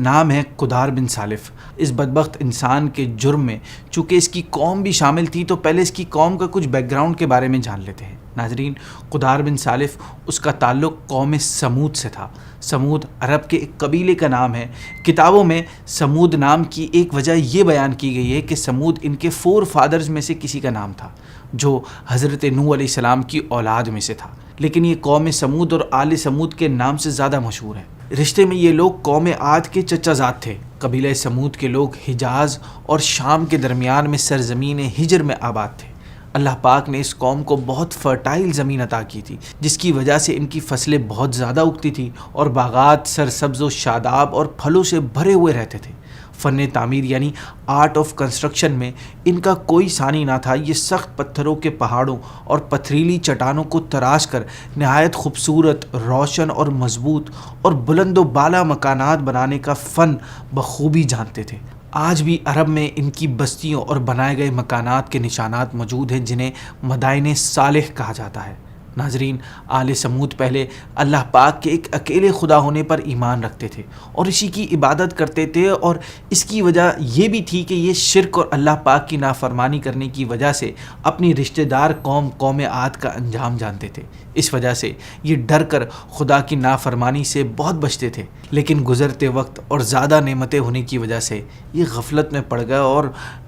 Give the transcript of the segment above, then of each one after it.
نام ہے قدار بن سالف۔ اس بدبخت انسان کے جرم میں چونکہ اس کی قوم بھی شامل تھی تو پہلے اس کی قوم کا کچھ بیک گراؤنڈ کے بارے میں جان لیتے ہیں۔ ناظرین، قدار بن سالف اس کا تعلق قوم سمود سے تھا۔ سمود عرب کے ایک قبیلے کا نام ہے۔ کتابوں میں سمود نام کی ایک وجہ یہ بیان کی گئی ہے کہ سمود ان کے 4 فادرز میں سے کسی کا نام تھا جو حضرت نوح علیہ السلام کی اولاد میں سے تھا، لیکن یہ قوم سمود اور آل سمود کے نام سے زیادہ مشہور ہے۔ رشتے میں یہ لوگ قوم عاد کے چچا زاد تھے۔ قبیلہ سمود کے لوگ حجاز اور شام کے درمیان میں سرزمین ہجر میں آباد تھے۔ اللہ پاک نے اس قوم کو بہت فرٹائل زمین عطا کی تھی، جس کی وجہ سے ان کی فصلیں بہت زیادہ اگتی تھی اور باغات سرسبز و شاداب اور پھلوں سے بھرے ہوئے رہتے تھے۔ فن تعمیر یعنی آرٹ آف کنسٹرکشن میں ان کا کوئی ثانی نہ تھا۔ یہ سخت پتھروں کے پہاڑوں اور پتھریلی چٹانوں کو تراش کر نہایت خوبصورت، روشن اور مضبوط اور بلند و بالا مکانات بنانے کا فن بخوبی جانتے تھے۔ آج بھی عرب میں ان کی بستیوں اور بنائے گئے مکانات کے نشانات موجود ہیں جنہیں مدائن صالح کہا جاتا ہے۔ ناظرین، آل سمود پہلے اللہ پاک کے ایک اکیلے خدا ہونے پر ایمان رکھتے تھے اور اسی کی عبادت کرتے تھے، اور اس کی وجہ یہ بھی تھی کہ یہ شرک اور اللہ پاک کی نافرمانی کرنے کی وجہ سے اپنی رشتہ دار قوم عاد کا انجام جانتے تھے۔ اس وجہ سے یہ ڈر کر خدا کی نافرمانی سے بہت بچتے تھے، لیکن گزرتے وقت اور زیادہ نعمتیں ہونے کی وجہ سے یہ غفلت میں پڑ گئے اور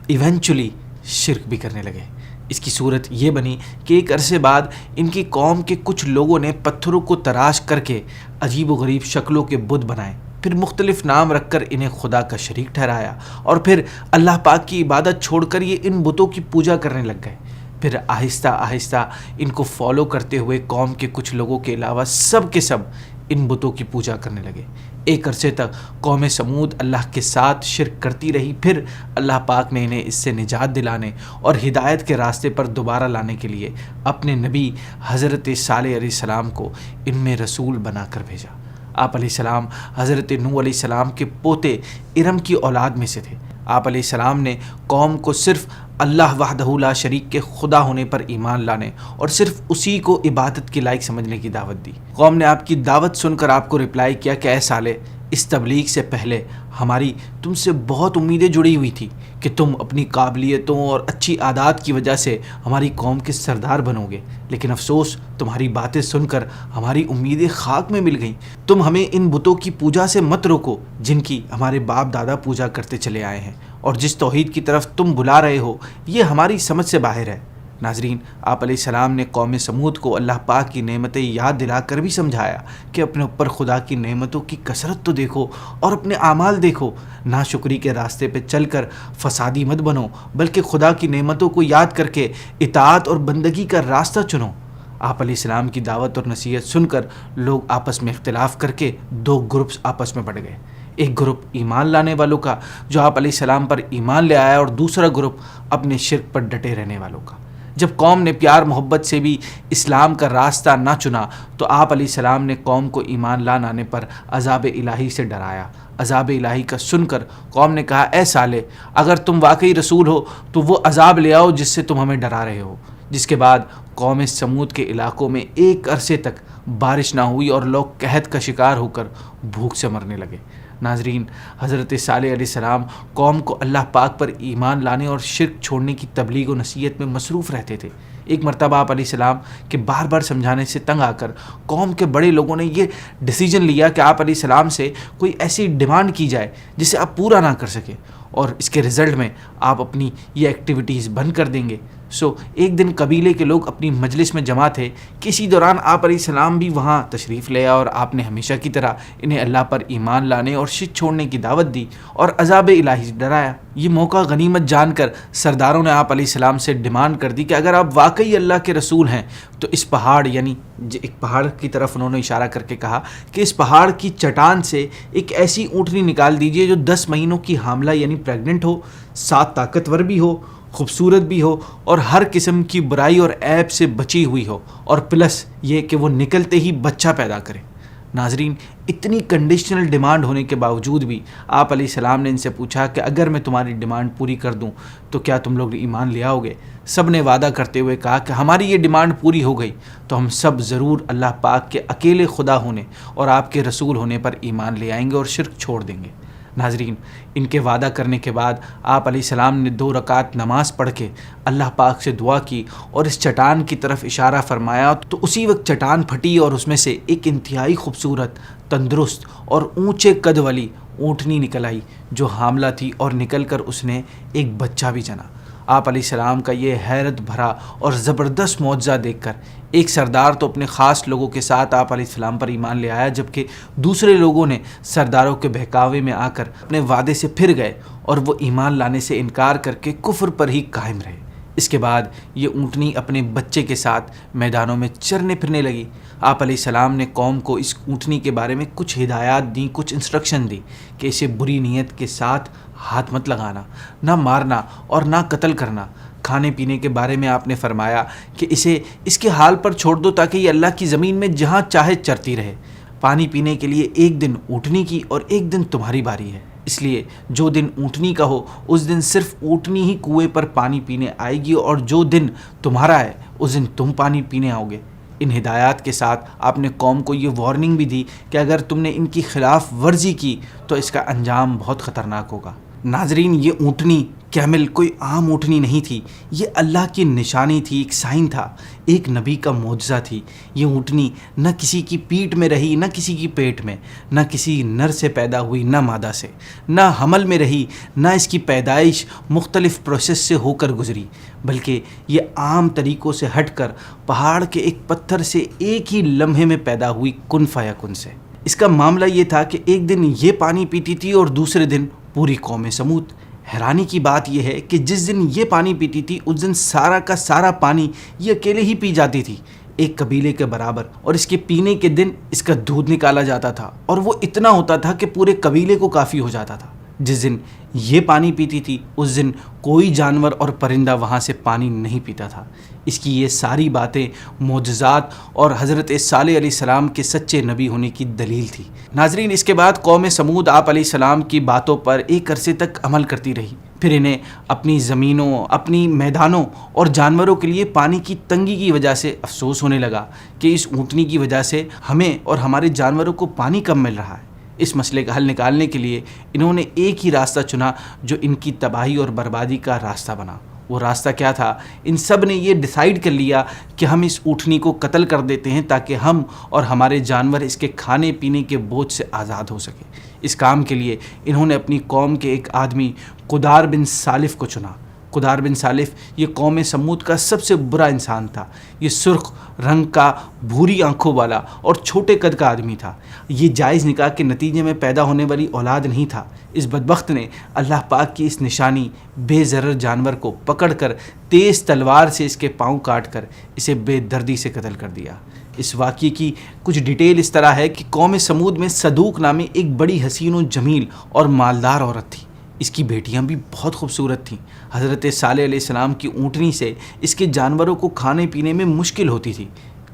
ایونچولی شرک بھی کرنے لگے۔ اس کی صورت یہ بنی کہ ایک عرصے بعد ان کی قوم کے کچھ لوگوں نے پتھروں کو تراش کر کے عجیب و غریب شکلوں کے بت بنائے، پھر مختلف نام رکھ کر انہیں خدا کا شریک ٹھہرایا، اور پھر اللہ پاک کی عبادت چھوڑ کر یہ ان بتوں کی پوجا کرنے لگ گئے۔ پھر آہستہ آہستہ ان کو فالو کرتے ہوئے قوم کے کچھ لوگوں کے علاوہ سب کے سب ان بتوں کی پوجا کرنے لگے۔ ایک عرصے تک قوم سمود اللہ کے ساتھ شرک کرتی رہی، پھر اللہ پاک نے انہیں اس سے نجات دلانے اور ہدایت کے راستے پر دوبارہ لانے کے لیے اپنے نبی حضرت صالح علیہ السلام کو ان میں رسول بنا کر بھیجا۔ آپ علیہ السلام حضرت نوح علیہ السلام کے پوتے ارم کی اولاد میں سے تھے۔ آپ علیہ السلام نے قوم کو صرف اللہ وحدہ لا شریک کے خدا ہونے پر ایمان لانے اور صرف اسی کو عبادت کے لائق سمجھنے کی دعوت دی۔ قوم نے آپ کی دعوت سن کر آپ کو رپلائی کیا کہ اے صالح، اس تبلیغ سے پہلے ہماری تم سے بہت امیدیں جڑی ہوئی تھی کہ تم اپنی قابلیتوں اور اچھی عادات کی وجہ سے ہماری قوم کے سردار بنو گے، لیکن افسوس تمہاری باتیں سن کر ہماری امیدیں خاک میں مل گئیں۔ تم ہمیں ان بتوں کی پوجا سے مت روکو جن کی ہمارے باپ دادا پوجا کرتے چلے آئے ہیں، اور جس توحید کی طرف تم بلا رہے ہو یہ ہماری سمجھ سے باہر ہے۔ ناظرین، آپ علیہ السلام نے قوم سمود کو اللہ پاک کی نعمتیں یاد دلا کر بھی سمجھایا کہ اپنے اوپر خدا کی نعمتوں کی کثرت تو دیکھو اور اپنے اعمال دیکھو۔ ناشکری کے راستے پہ چل کر فسادی مت بنو، بلکہ خدا کی نعمتوں کو یاد کر کے اطاعت اور بندگی کا راستہ چنو۔ آپ علیہ السلام کی دعوت اور نصیحت سن کر لوگ آپس میں اختلاف کر کے 2 گروپس آپس میں بڑھ گئے۔ ایک گروپ ایمان لانے والوں کا جو آپ علیہ السلام پر ایمان لے آیا، اور دوسرا گروپ اپنے شرک پر ڈٹے رہنے والوں کا۔ جب قوم نے پیار محبت سے بھی اسلام کا راستہ نہ چنا تو آپ علیہ السلام نے قوم کو ایمان لا آنے پر عذاب الہی سے ڈرایا۔ عذاب الہی کا سن کر قوم نے کہا، اے صالح، اگر تم واقعی رسول ہو تو وہ عذاب لے آؤ جس سے تم ہمیں ڈرا رہے ہو۔ جس کے بعد قوم سمود کے علاقوں میں ایک عرصے تک بارش نہ ہوئی اور لوگ قحط کا شکار ہو کر بھوک سے مرنے لگے۔ ناظرین، حضرت صالح علیہ السلام قوم کو اللہ پاک پر ایمان لانے اور شرک چھوڑنے کی تبلیغ و نصیحت میں مصروف رہتے تھے۔ ایک مرتبہ آپ علیہ السلام کے بار بار سمجھانے سے تنگ آ کر قوم کے بڑے لوگوں نے یہ ڈیسیجن لیا کہ آپ علیہ السلام سے کوئی ایسی ڈیمانڈ کی جائے جسے آپ پورا نہ کر سکیں، اور اس کے رزلٹ میں آپ اپنی یہ ایکٹیویٹیز بند کر دیں گے۔ ایک دن قبیلے کے لوگ اپنی مجلس میں جمع تھے کہ اسی دوران آپ علیہ السلام بھی وہاں تشریف لے آئے، اور آپ نے ہمیشہ کی طرح انہیں اللہ پر ایمان لانے اور شرک چھوڑنے کی دعوت دی اور عذاب الہی سے ڈرایا۔ یہ موقع غنیمت جان کر سرداروں نے آپ علیہ السلام سے ڈیمانڈ کر دی کہ اگر آپ واقعی اللہ کے رسول ہیں تو اس پہاڑ، یعنی ایک پہاڑ کی طرف انہوں نے اشارہ کر کے کہا کہ اس پہاڑ کی چٹان سے ایک ایسی اونٹنی نکال دیجئے جو 10 مہینوں کی حاملہ یعنی پریگننٹ ہو، 7 طاقتور بھی ہو، خوبصورت بھی ہو، اور ہر قسم کی برائی اور عیب سے بچی ہوئی ہو، اور پلس یہ کہ وہ نکلتے ہی بچہ پیدا کرے۔ ناظرین، اتنی کنڈیشنل ڈیمانڈ ہونے کے باوجود بھی آپ علیہ السلام نے ان سے پوچھا کہ اگر میں تمہاری ڈیمانڈ پوری کر دوں تو کیا تم لوگ ایمان لے آؤ گے؟ سب نے وعدہ کرتے ہوئے کہا کہ ہماری یہ ڈیمانڈ پوری ہو گئی تو ہم سب ضرور اللہ پاک کے اکیلے خدا ہونے اور آپ کے رسول ہونے پر ایمان لے آئیں گے اور شرک چھوڑ دیں گے۔ ناظرین، ان کے وعدہ کرنے کے بعد آپ علیہ السلام نے 2 رکعت نماز پڑھ کے اللہ پاک سے دعا کی اور اس چٹان کی طرف اشارہ فرمایا تو اسی وقت چٹان پھٹی اور اس میں سے ایک انتہائی خوبصورت، تندرست اور اونچے قد والی اونٹنی نکل آئی جو حاملہ تھی، اور نکل کر اس نے ایک بچہ بھی جنا۔ آپ علیہ السلام کا یہ حیرت بھرا اور زبردست معجزہ دیکھ کر ایک سردار تو اپنے خاص لوگوں کے ساتھ آپ علیہ السلام پر ایمان لے آیا، جبکہ دوسرے لوگوں نے سرداروں کے بہکاوے میں آ کر اپنے وعدے سے پھر گئے اور وہ ایمان لانے سے انکار کر کے کفر پر ہی قائم رہے۔ اس کے بعد یہ اونٹنی اپنے بچے کے ساتھ میدانوں میں چرنے پھرنے لگی۔ آپ علیہ السلام نے قوم کو اس اونٹنی کے بارے میں کچھ ہدایات دیں، کچھ انسٹرکشن دی کہ اسے بری نیت کے ساتھ ہاتھ مت لگانا، نہ مارنا اور نہ قتل کرنا۔ کھانے پینے کے بارے میں آپ نے فرمایا کہ اسے اس کے حال پر چھوڑ دو تاکہ یہ اللہ کی زمین میں جہاں چاہے چرتی رہے۔ پانی پینے کے لیے ایک دن اونٹنی کی اور ایک دن تمہاری باری ہے، اس لیے جو دن اونٹنی کا ہو اس دن صرف اونٹنی ہی کنویں پر پانی پینے آئے گی، اور جو دن تمہارا ہے اس دن تم پانی پینے آؤ گے۔ ان ہدایات کے ساتھ آپ نے قوم کو یہ وارننگ بھی دی کہ اگر تم نے ان کی خلاف ورزی کی تو اس کا انجام بہت خطرناک ہوگا۔ ناظرین، یہ اونٹنی کیمل کوئی عام اونٹنی نہیں تھی، یہ اللہ کی نشانی تھی، ایک سائن تھا، ایک نبی کا معجزہ تھی۔ یہ اونٹنی نہ کسی کی پیٹھ میں رہی، نہ کسی کی پیٹ میں، نہ کسی نر سے پیدا ہوئی، نہ مادہ سے، نہ حمل میں رہی، نہ اس کی پیدائش مختلف پروسیس سے ہو کر گزری، بلکہ یہ عام طریقوں سے ہٹ کر پہاڑ کے ایک پتھر سے ایک ہی لمحے میں پیدا ہوئی، کن فیکن سے۔ اس کا معاملہ یہ تھا کہ ایک دن یہ پانی پیتی تھی اور دوسرے دن پوری قوم سمود۔ حیرانی کی بات یہ ہے کہ جس دن یہ پانی پیتی تھی اس دن سارا کا سارا پانی یہ اکیلے ہی پی جاتی تھی، ایک قبیلے کے برابر، اور اس کے پینے کے دن اس کا دودھ نکالا جاتا تھا اور وہ اتنا ہوتا تھا کہ پورے قبیلے کو کافی ہو جاتا تھا۔ جس دن یہ پانی پیتی تھی اس دن کوئی جانور اور پرندہ وہاں سے پانی نہیں پیتا تھا۔ اس کی یہ ساری باتیں معجزات اور حضرت صالح علیہ السلام کے سچے نبی ہونے کی دلیل تھی۔ ناظرین، اس کے بعد قوم سمود آپ علیہ السلام کی باتوں پر ایک عرصے تک عمل کرتی رہی، پھر انہیں اپنی زمینوں، اپنی میدانوں اور جانوروں کے لیے پانی کی تنگی کی وجہ سے افسوس ہونے لگا کہ اس اونٹنی کی وجہ سے ہمیں اور ہمارے جانوروں کو پانی کم مل رہا ہے۔ اس مسئلے کا حل نکالنے کے لیے انہوں نے ایک ہی راستہ چنا جو ان کی تباہی اور بربادی کا راستہ بنا۔ وہ راستہ کیا تھا؟ ان سب نے یہ ڈیسائیڈ کر لیا کہ ہم اس اونٹنی کو قتل کر دیتے ہیں تاکہ ہم اور ہمارے جانور اس کے کھانے پینے کے بوجھ سے آزاد ہو سکے۔ اس کام کے لیے انہوں نے اپنی قوم کے ایک آدمی قدار بن سالف کو چنا۔ قدار بن سالف یہ قوم سمود کا سب سے برا انسان تھا۔ یہ سرخ رنگ کا، بھوری آنکھوں والا اور چھوٹے قد کا آدمی تھا۔ یہ جائز نکاح کے نتیجے میں پیدا ہونے والی اولاد نہیں تھا۔ اس بدبخت نے اللہ پاک کی اس نشانی بے ضرر جانور کو پکڑ کر تیز تلوار سے اس کے پاؤں کاٹ کر اسے بے دردی سے قتل کر دیا۔ اس واقعے کی کچھ ڈیٹیل اس طرح ہے کہ قوم سمود میں صدوق نامی ایک بڑی حسین و جمیل اور مالدار عورت تھی۔ اس کی بیٹیاں بھی بہت خوبصورت تھیں۔ حضرت صالح علیہ السلام کی اونٹنی سے اس کے جانوروں کو کھانے پینے میں مشکل ہوتی تھی،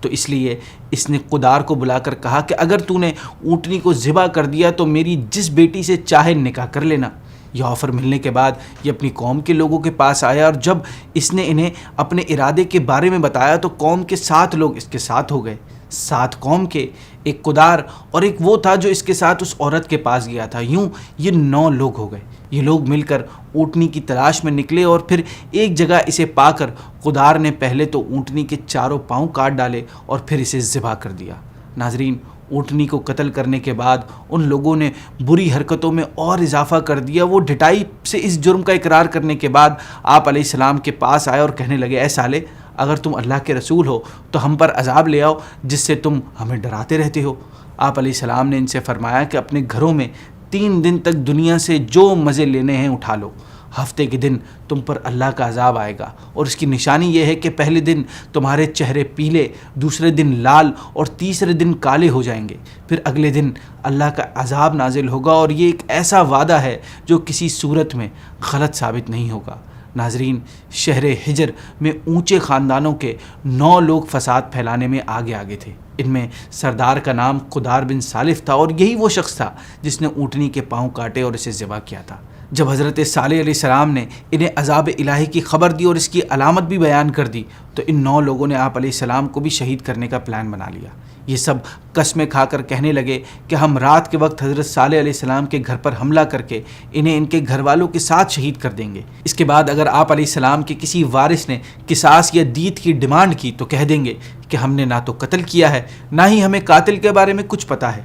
تو اس لیے اس نے قدار کو بلا کر کہا کہ اگر تو نے اونٹنی کو ذبح کر دیا تو میری جس بیٹی سے چاہے نکاح کر لینا۔ یہ آفر ملنے کے بعد یہ اپنی قوم کے لوگوں کے پاس آیا، اور جب اس نے انہیں اپنے ارادے کے بارے میں بتایا تو قوم کے 7 لوگ اس کے ساتھ ہو گئے۔ 7 قوم کے، ایک قدار اور ایک وہ تھا جو اس کے ساتھ اس عورت کے پاس گیا تھا، یوں یہ 9 لوگ ہو گئے۔ یہ لوگ مل کر اونٹنی کی تلاش میں نکلے اور پھر ایک جگہ اسے پا کر قدار نے پہلے تو اونٹنی کے چاروں پاؤں کاٹ ڈالے اور پھر اسے ذبح کر دیا۔ ناظرین، اونٹنی کو قتل کرنے کے بعد ان لوگوں نے بری حرکتوں میں اور اضافہ کر دیا۔ وہ ڈٹائی سے اس جرم کا اقرار کرنے کے بعد آپ علیہ السلام کے پاس آئے اور کہنے لگے، اے صالح، اگر تم اللہ کے رسول ہو تو ہم پر عذاب لے آؤ جس سے تم ہمیں ڈراتے رہتے ہو۔ آپ علیہ السلام نے ان سے فرمایا کہ اپنے گھروں میں 3 دن تک دنیا سے جو مزے لینے ہیں اٹھا لو۔ ہفتے کے دن تم پر اللہ کا عذاب آئے گا، اور اس کی نشانی یہ ہے کہ پہلے دن تمہارے چہرے پیلے، دوسرے دن لال اور تیسرے دن کالے ہو جائیں گے، پھر اگلے دن اللہ کا عذاب نازل ہوگا، اور یہ ایک ایسا وعدہ ہے جو کسی صورت میں غلط ثابت نہیں ہوگا۔ ناظرین، شہر حجر میں اونچے خاندانوں کے 9 لوگ فساد پھیلانے میں آگے تھے۔ ان میں سردار کا نام قدار بن سالف تھا، اور یہی وہ شخص تھا جس نے اونٹنی کے پاؤں کاٹے اور اسے ذبح کیا تھا۔ جب حضرت صالح علیہ السلام نے انہیں عذاب الہی کی خبر دی اور اس کی علامت بھی بیان کر دی تو ان 9 لوگوں نے آپ علیہ السلام کو بھی شہید کرنے کا پلان بنا لیا۔ یہ سب قسمیں کھا کر کہنے لگے کہ ہم رات کے وقت حضرت صالح علیہ السلام کے گھر پر حملہ کر کے انہیں ان کے گھر والوں کے ساتھ شہید کر دیں گے۔ اس کے بعد اگر آپ علیہ السلام کے کسی وارث نے قصاص یا دیت کی ڈیمانڈ کی تو کہہ دیں گے کہ ہم نے نہ تو قتل کیا ہے، نہ ہی ہمیں قاتل کے بارے میں کچھ پتہ ہے۔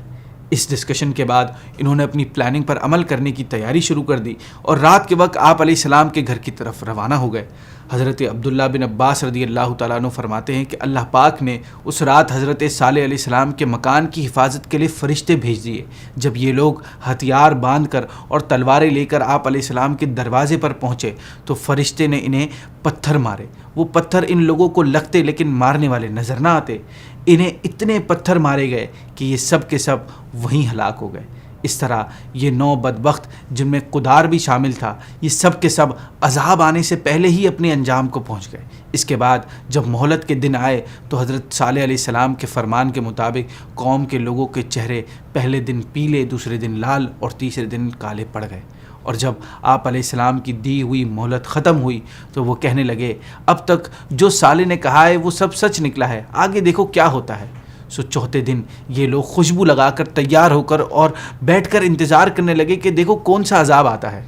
اس ڈسکشن کے بعد انہوں نے اپنی پلاننگ پر عمل کرنے کی تیاری شروع کر دی اور رات کے وقت آپ علیہ السلام کے گھر کی طرف روانہ ہو گئے۔ حضرت عبداللہ بن عباس رضی اللہ تعالیٰ عنہ فرماتے ہیں کہ اللہ پاک نے اس رات حضرت صالح علیہ السلام کے مکان کی حفاظت کے لیے فرشتے بھیج دیے۔ جب یہ لوگ ہتھیار باندھ کر اور تلواریں لے کر آپ علیہ السلام کے دروازے پر پہنچے تو فرشتے نے انہیں پتھر مارے۔ وہ پتھر ان لوگوں کو لگتے لیکن مارنے والے نظر نہ آتے۔ انہیں اتنے پتھر مارے گئے کہ یہ سب کے سب وہیں ہلاک ہو گئے۔ اس طرح یہ 9 بدبخت جن میں قدار بھی شامل تھا، یہ سب کے سب عذاب آنے سے پہلے ہی اپنے انجام کو پہنچ گئے۔ اس کے بعد جب مہلت کے دن آئے تو حضرت صالح علیہ السلام کے فرمان کے مطابق قوم کے لوگوں کے چہرے پہلے دن پیلے، دوسرے دن لال اور تیسرے دن کالے پڑ گئے۔ اور جب آپ علیہ السلام کی دی ہوئی مہلت ختم ہوئی تو وہ کہنے لگے اب تک جو صالح نے کہا ہے وہ سب سچ نکلا ہے، آگے دیکھو کیا ہوتا ہے۔ سو چوتھے دن یہ لوگ خوشبو لگا کر تیار ہو کر اور بیٹھ کر انتظار کرنے لگے کہ دیکھو کون سا عذاب آتا ہے۔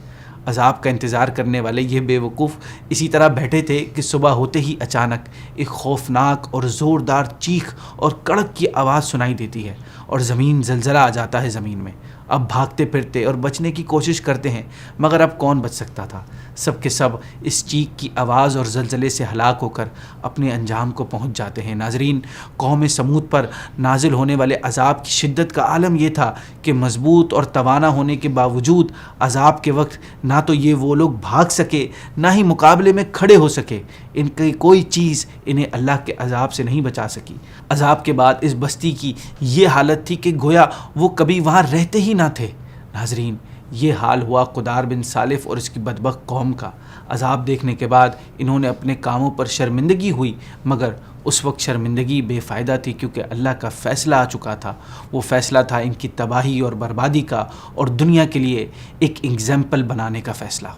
عذاب کا انتظار کرنے والے یہ بے وقوف اسی طرح بیٹھے تھے کہ صبح ہوتے ہی اچانک ایک خوفناک اور زوردار چیخ اور کڑک کی آواز سنائی دیتی ہے اور زمین زلزلہ آ جاتا ہے زمین میں۔ اب بھاگتے پھرتے اور بچنے کی کوشش کرتے ہیں مگر اب کون بچ سکتا تھا۔ سب کے سب اس چیخ کی آواز اور زلزلے سے ہلاک ہو کر اپنے انجام کو پہنچ جاتے ہیں۔ ناظرین، قوم سمود پر نازل ہونے والے عذاب کی شدت کا عالم یہ تھا کہ مضبوط اور توانا ہونے کے باوجود عذاب کے وقت نہ تو یہ وہ لوگ بھاگ سکے نہ ہی مقابلے میں کھڑے ہو سکے۔ ان کی کوئی چیز انہیں اللہ کے عذاب سے نہیں بچا سکی۔ عذاب کے بعد اس بستی کی یہ حالت تھی کہ گویا وہ کبھی وہاں رہتے ہی نہ تھے۔ ناظرین، یہ حال ہوا قدار بن سالف اور اس کی بدبخت قوم کا۔ عذاب دیکھنے کے بعد انہوں نے اپنے کاموں پر شرمندگی ہوئی، مگر اس وقت شرمندگی بے فائدہ تھی کیونکہ اللہ کا فیصلہ آ چکا تھا۔ وہ فیصلہ تھا ان کی تباہی اور بربادی کا اور دنیا کے لیے ایک ایگزامپل بنانے کا فیصلہ۔